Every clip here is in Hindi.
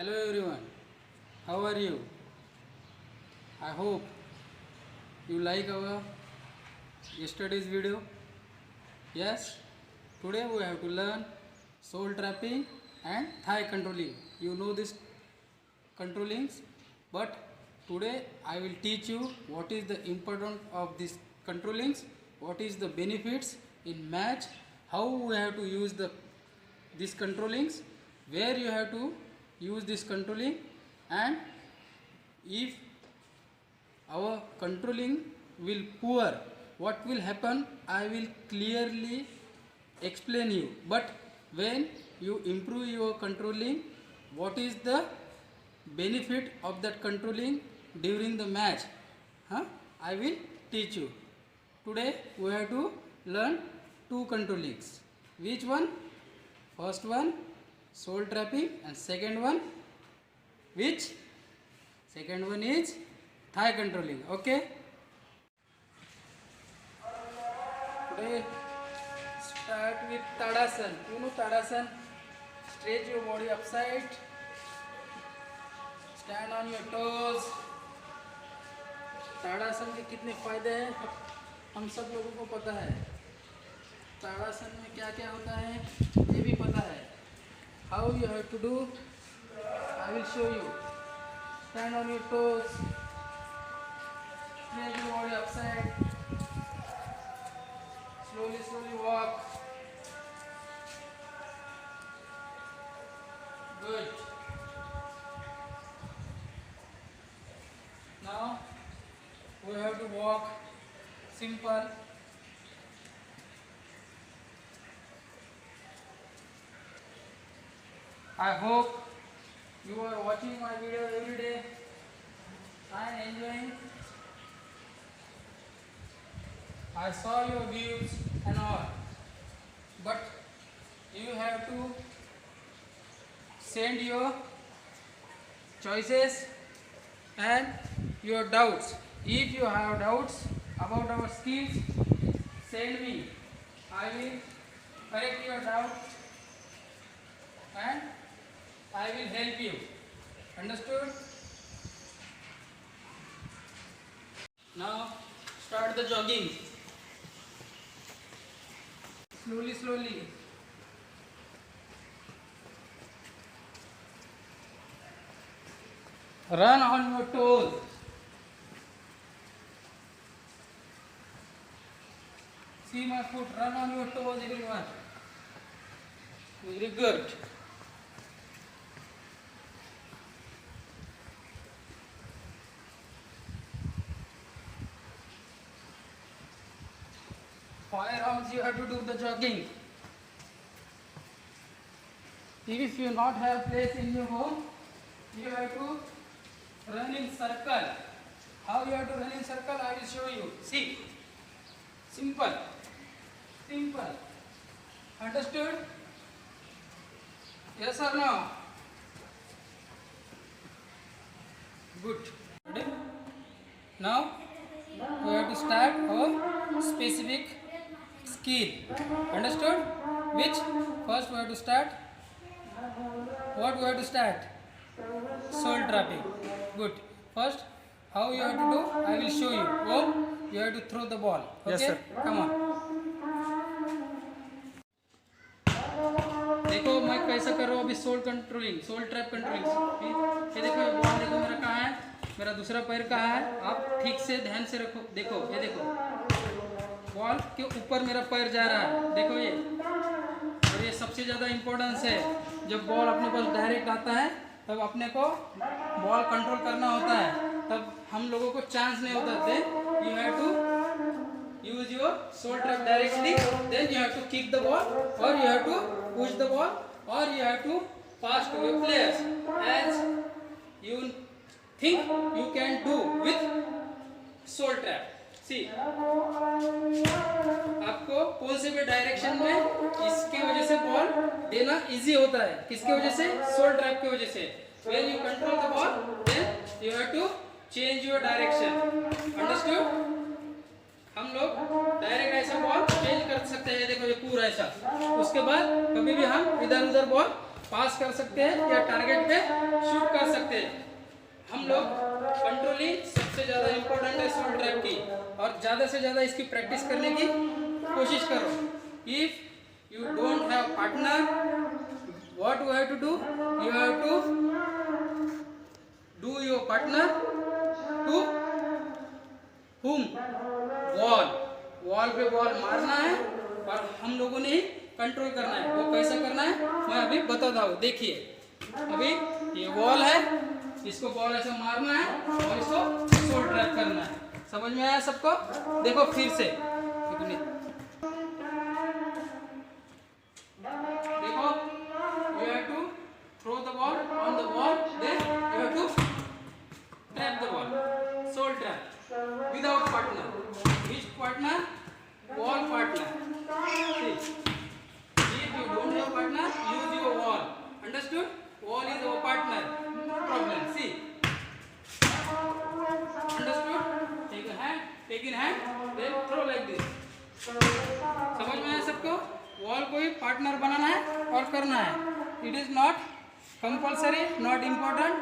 Hello everyone, how are you? I hope you like our yesterday's video. Yes, today we have to learn soul trapping and thigh controlling. You know these controllings, but today I will teach you what is the importance of these controllings, what is the benefits in match, how we have to use these controllings, where you have to use this controlling, and if our controlling will poor, what will happen, I will clearly explain you. But when you improve your controlling, what is the benefit of that controlling during the match, I will teach you. Today we have to learn two controllings. Which one? First one soul trapping, and second one, which? Second one is thigh controlling. Okay, today start with Tadasan. You know Tadasan? Stretch your body upside, stand on your toes. ताड़ासन के कितने फायदे हैं हम सब लोगों को पता है. ताड़ासन में क्या क्या होता है ये भी पता है. How you have to do, I will show you. Stand on your toes, stretch your body upside, slowly walk. Good. Now we have to walk simple. I hope you are watching my video every day and enjoying. I saw your views and all, but you have to send your choices and your doubts. If you have doubts about our skills, send me. I will correct your doubt and I will help you. Understood? Now start the jogging. Slowly. Run on your toes. See my foot, run on your toes, everyone. Very good. Firearms, you have to do the jogging. If you not have place in your home, you have to run in circle. How you have to run in circle, I will show you. See, simple. Understood? Yes or no? Good. Ready? Now we have to start our specific skill. Understood? Which? First we have to start. What we have to start? Soul trapping. Good. First, how you have to do? I will show you. Oh, you have to throw the ball. Okay? Yes, sir. Come on. देखो मैं कैसा कर रहा हूँ अभी सोल ट्रैप कंट्रोलिंग. ये देखो ये बॉल देखो मेरा कहाँ है, मेरा दूसरा पैर कहाँ है. आप ठीक से ध्यान से रखो. देखो ये देखो बॉल के ऊपर मेरा पैर जा रहा है. देखो ये, और ये सबसे ज़्यादा इम्पोर्टेंस है. जब बॉल अपने पास डायरेक्ट आता है तब अपने को बॉल कंट्रोल करना होता है. तब हम लोगों को चांस नहीं होता. Then you have to use your soul trap directly, then you have to kick the ball, or you have to push the ball, or you have to pass to your players as you think you can do with soul trap. See, आपको कौन से भी डायरेक्शन में इसके वजह से बॉल देना इजी होता है. किसके वजह से? सोल ट्रैप की वजह से. when you control the ball, then you have to change your direction. Understood? हम लोग डायरेक्ट ऐसा बॉल चेंज कर सकते हैं. देखो ये पूरा ऐसा. उसके बाद कभी भी हम इधर उधर बॉल पास कर सकते हैं या टारगेट पे शूट कर सकते हैं। हम लोग कंट्रोलिंग सबसे ज़्यादा इम्पोर्टेंट है शॉर्ट ट्रैप की, और ज़्यादा से ज़्यादा इसकी प्रैक्टिस करने की कोशिश करो। If you don't have partner, what you have to do, you have to do your partner to whom wall, wall पे बॉल मारना है और हम लोगों ने ही कंट्रोल करना है। वो कैसे करना है मैं अभी बताता हूँ। देखिए, अभी ये वॉल है, इसको बॉल ऐसे मारना है और इसको शॉर्ट ट्रैप करना है। समझ में आया सबको? देखो फिर से, देखो, you have to throw the ball on the wall, then you have to trap the ball, short trap without partner. Which partner? Wall partner. See, if you don't have partner, use your wall. Understood? Wall is our partner. No problem. See. Understood? Take a hand. Take in hand. Then throw like this. समझ में आया सबको? वॉल को ही पार्टनर बनाना है और करना है। It is not compulsory, not important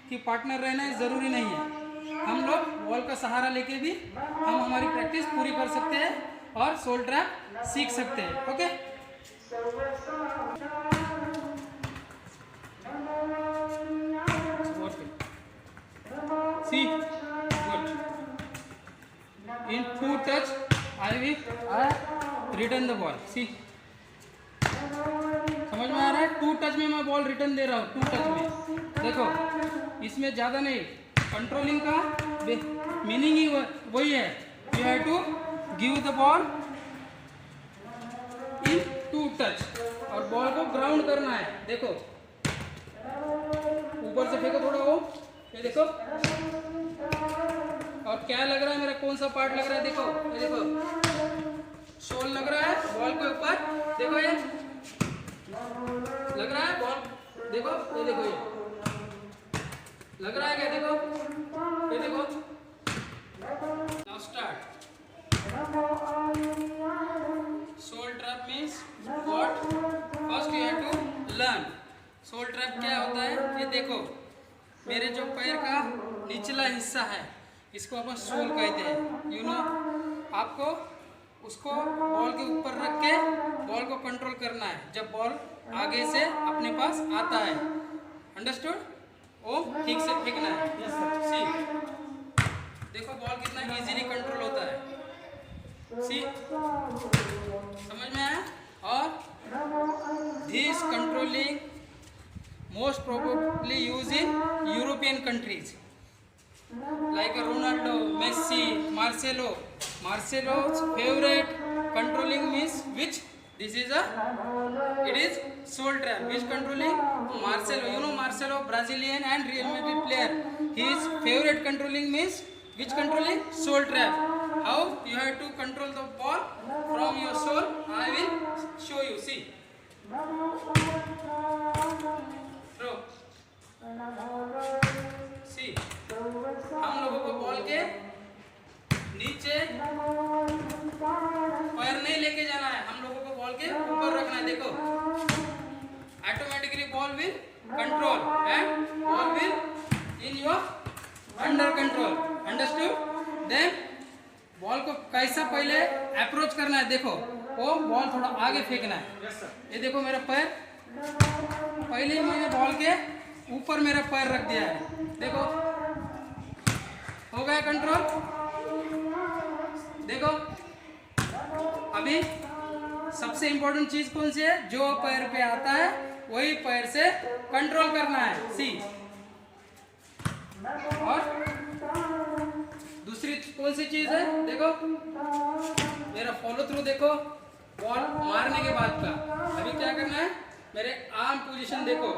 कि पार्टनर रहना है, जरूरी नहीं है। हम लोग वॉल का सहारा लेके भी हम हमारी प्रैक्टिस पूरी कर सकते हैं और शॉर्ट ट्रैप सीख सकते हैं। Okay, see good. In 2 touch I return the ball. See, समझ में आ रहा है? 2 touch में मैं बॉल रिटर्न दे रहा हूँ। 2 touch में देखो, इसमें ज्यादा नहीं। कंट्रोलिंग का मीनिंग ही वही है, you have to give the ball in 2 touch और बॉल को ग्राउंड करना है। देखो, ऊपर से फेंको थोड़ा, वो ये देखो, और क्या लग रहा है मेरा, कौन सा पार्ट लग रहा है? देखो, ये देखो, शोल लग रहा है बॉल के ऊपर। देखो, ये लग रहा है बॉल, देखो, ये देखो, ये लग रहा है क्या? देखो, ये देखो। Now start. Short trap means what? First you have to learn short trap क्या होता है। ये देखो, मेरे जो पैर का निचला हिस्सा है, इसको अपन सोल कहते हैं। यू नो, आपको उसको बॉल के ऊपर रख के बॉल को कंट्रोल करना है जब बॉल आगे से अपने पास आता है। अंडरस्टूड? वो ठीक से फेंकना है। Yes sir. सी, देखो बॉल कितना इजीली कंट्रोल होता है। सी, समझ में आया? और this controlling most probably use in European countries like Ronaldo, Messi, Marcelo's favorite controlling means which? This is it is soul trap. Which controlling? Marcelo. You know Marcelo, Brazilian and Real Madrid player. His favorite controlling means which controlling? Soul trap. How you have to control the ball from your soul? I will show you. See. Throw. See. हम लोगों को बॉल के नीचे पैर नहीं लेके जाना है, हम लोगों को बॉल के ऊपर रखना है। देखो, automatically ball will control and ball will in your under control. Understood? Then ball को कैसा पहले अप्रोच करना है। देखो, वो बॉल थोड़ा आगे फेंकना है। Yes sir. ये देखो, मेरा पैर पहले ही मैंने बॉल के ऊपर मेरा पैर रख दिया है। देखो, हो गया कंट्रोल। देखो, अभी सबसे इंपॉर्टेंट चीज कौन सी है? जो पैर पे आता है वही पैर से कंट्रोल करना है। सी, और दूसरी कौन सी चीज है? देखो, मेरा फॉलो थ्रू देखो, बॉल मारने के बाद का अभी क्या करना है? मेरे आर्म पोजीशन देखो,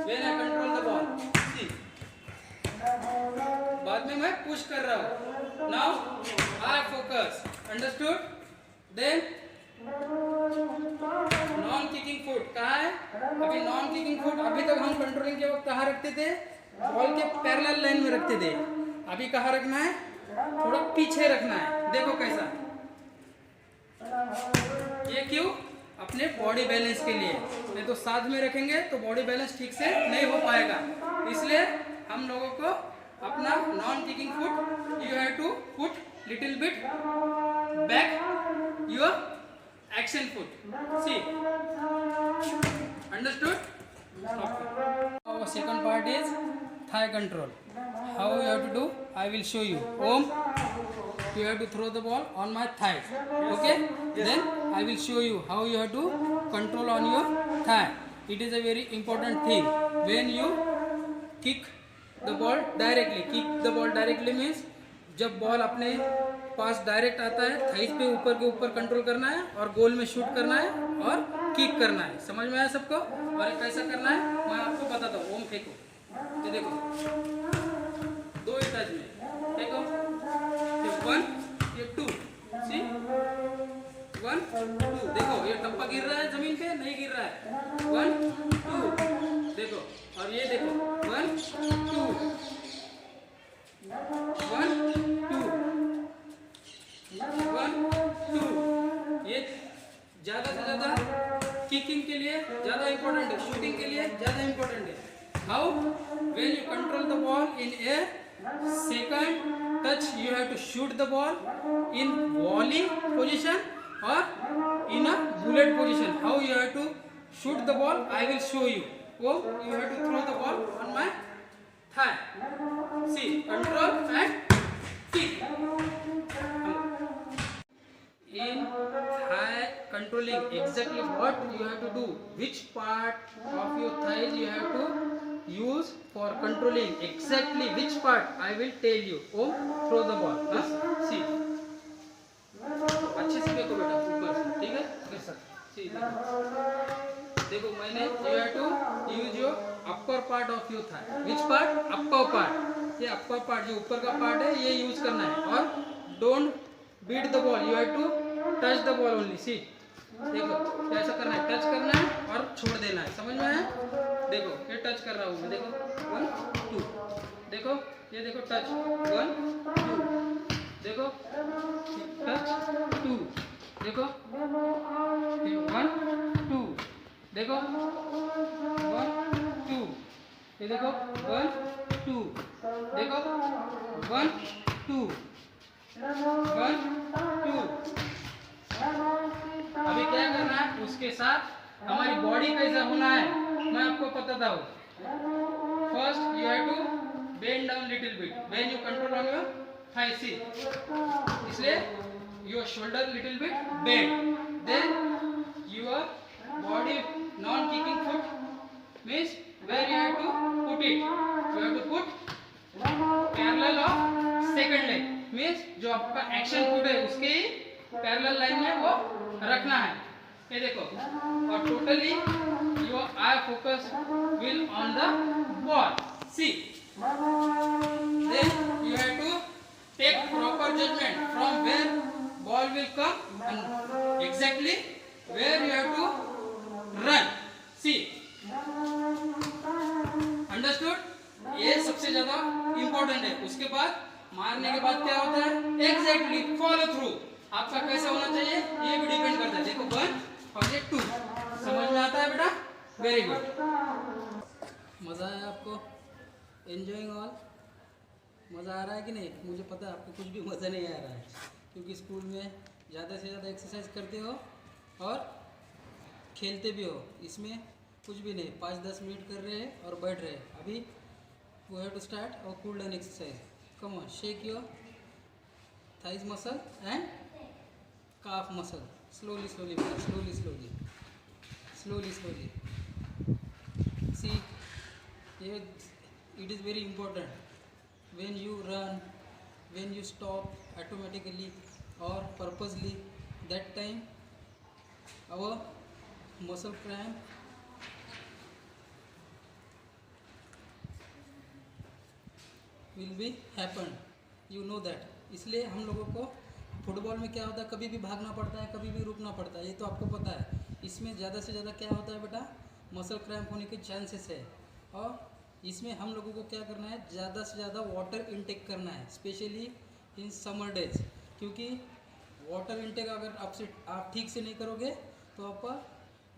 when I control the ball. See, बाद में मैं पुश कर रहा हूँ। Now I focus. Understood? Then non kicking foot कहाँ है? अभी नॉन किकिंग फुट अभी तक हम कंट्रोलिंग के वक्त कहाँ रखते थे? बॉल के पैरेलल लाइन में रखते थे। अभी कहाँ रखना है? थोड़ा पीछे रखना है। देखो कैसा, ये क्यों? अपने बॉडी बैलेंस के लिए, नहीं तो साथ में रखेंगे तो बॉडी बैलेंस ठीक से नहीं हो पाएगा। इसलिए हम लोगों को अपना non kicking foot you have to put little bit back your action foot. See, understood? Our second part is thigh control. How you have to do? I will show you. Om, you have to throw the ball on my thighs. Okay? Then I will show you how you have to control on your thigh. It is a very important thing. When you kick the ball directly. Kick the ball directly means जब बॉल अपने पास डायरेक्ट आता है, थाइस पे ऊपर के ऊपर कंट्रोल करना है और गोल में शूट करना है और किक करना है। समझ में आया सबको? और कैसा करना है मैं आपको बताता हूँ। ओम फेंको, ये देखो 2 ही टच में फेंको, ये 1 ये 2, सी 1 2, देखो ये टप्पा गिर रहा है जमीन पे, नहीं गिर रहा है, 1 2 देखो, और ये देखो 1 2 1 2 1 2। ये ज़्यादा से ज़्यादा किकिंग के लिए ज़्यादा इंपॉर्टेंट है, शूटिंग के लिए ज़्यादा इंपॉर्टेंट है। How? When you control the ball in air, second touch you have to shoot the ball in volley position और in a bullet position. How you have to shoot the ball I will show you. वो you have to throw the ball on my thigh. See, control and kick. In thigh controlling, exactly what you have to do, which part of your thighs you have to use for controlling, exactly which part I will tell you. Oh, throw the ball. Yes, see, अच्छे से देखो बेटा ऊपर से, ठीक है? कैसा? See, देखो मैंने you have to use your upper part of your thigh. Which part? Upper part. ये अपर पार्ट जो ऊपर का पार्ट है ये यूज करना है। और don't beat the ball, you have to touch the ball only. See, देखो कैसा करना है, टच करना है और छोड़ देना है। समझ में आया? देखो ये टच कर रहा हूँ मैं, देखो 1 2, देखो ये देखो टच 1 2, देखो टच 2, देखो 1 2, देखो 1 2, ये देखो 1 2, देखो 1 2 1 2। अभी क्या करना है उसके साथ हमारी बॉडी कैसा होना है मैं आपको बताता हूँ। First you have to bend down little bit when you control on your thigh. See, इसलिए your shoulder little bit bend, then your body non kicking foot means where you have to put it, you have to put parallel of second leg, means जो आपका एक्शन फुट है उसके पैरेलल लाइन में वो रखना है। ये देखो, और totally your eye focus will on the ball. See, then you have to take proper judgement from where ball will come and exactly where you have to run. See, understood? ये सबसे ज्यादा इंपॉर्टेंट है। उसके बाद मारने के बाद क्या होता है, एग्जैक्टली फॉलो थ्रू आपका कैसा होना चाहिए ये भी डिपेंड करता है। देखो 1 और ये 2, समझ में आता है बेटा? Very good. मजा आया आपको? Enjoying all? मजा आ रहा है कि नहीं? मुझे पता है आपको कुछ भी मजा नहीं आ रहा है, क्योंकि स्कूल में ज़्यादा से ज़्यादा एक्सरसाइज करते हो और खेलते भी हो। इसमें कुछ भी नहीं, 5-10 मिनट कर रहे हैं और बैठ रहे हैं। अभी वी हैव टू स्टार्ट और cool down exercise. Come on, shake your thighs muscle and calf muscle. Slowly, slowly, slowly, slowly, slowly, slowly. See, it is very important. When you run, when you stop automatically or purposely, that time our muscle cramp will be happen. You know that. इसलिए हम लोगों को फुटबॉल में क्या होता है, कभी भी भागना पड़ता है, कभी भी रुकना पड़ता है, ये तो आपको पता है। इसमें ज़्यादा से ज़्यादा क्या होता है बेटा, मसल क्रैम्प होने के चांसेस है। और इसमें हम लोगों को क्या करना है, ज़्यादा से ज़्यादा वाटर इनटेक करना है, स्पेशली इन समर डेज। क्योंकि वाटर इनटेक अगर आप ठीक से नहीं करोगे तो आपका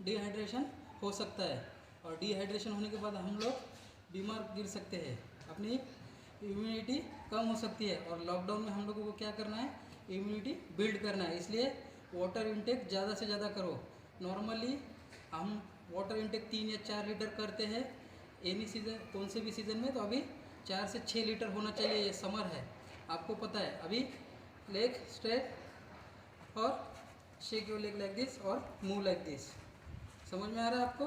डिहाइड्रेशन हो सकता है, और डिहाइड्रेशन होने के बाद हम लोग बीमार गिर सकते हैं, अपनी इम्यूनिटी कम हो सकती है। और लॉकडाउन में हम लोगों को क्या करना है, इम्यूनिटी बिल्ड करना है। इसलिए वाटर इनटेक ज़्यादा से ज़्यादा करो। नॉर्मली हम वाटर इनटेक 3 या 4 लीटर करते हैं एनी सीज़न, कौन से भी सीज़न में, तो अभी 4 से 6 लीटर होना चाहिए। ये समर है, आपको पता है। अभी लेग स्ट्रेट और shake your leg like this और मूव लाइक दिस। समझ में आ रहा है आपको?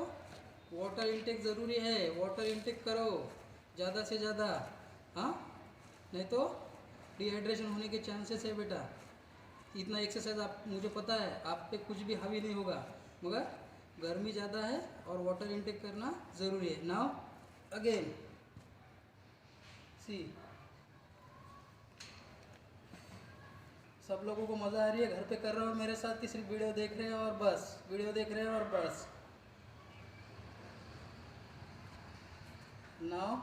वाटर इनटेक ज़रूरी है, वाटर इनटेक करो ज़्यादा से ज़्यादा, हाँ, नहीं तो डिहाइड्रेशन होने के चांसेस है बेटा। इतना एक्सरसाइज आप, मुझे पता है आप पे कुछ भी हावी नहीं होगा, मगर गर्मी ज़्यादा है और वाटर इनटेक करना ज़रूरी है। नाउ अगेन सी, सब लोगों को मज़ा आ रही है, घर पे कर रहे हो मेरे साथ कि सिर्फ वीडियो देख रहे हो और बस, वीडियो देख रहे हो और बस। Now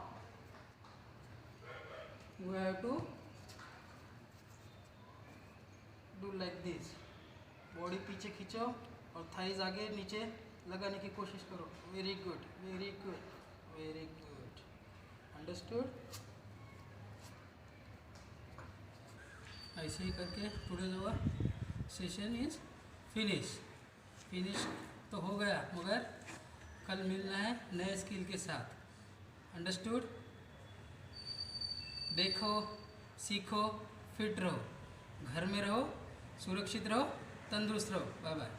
you have to do like this, body पीछे खींचो और थाइज आगे नीचे लगाने की कोशिश करो। Very good, very good, very good, understood. ऐसे ही करके today's our session is finish तो हो गया, मगर कल मिलना है नए स्किल के साथ। अंडरस्टूड? देखो, सीखो, फिट रहो, घर में रहो, सुरक्षित रहो, तंदुरुस्त रहो। Bye bye.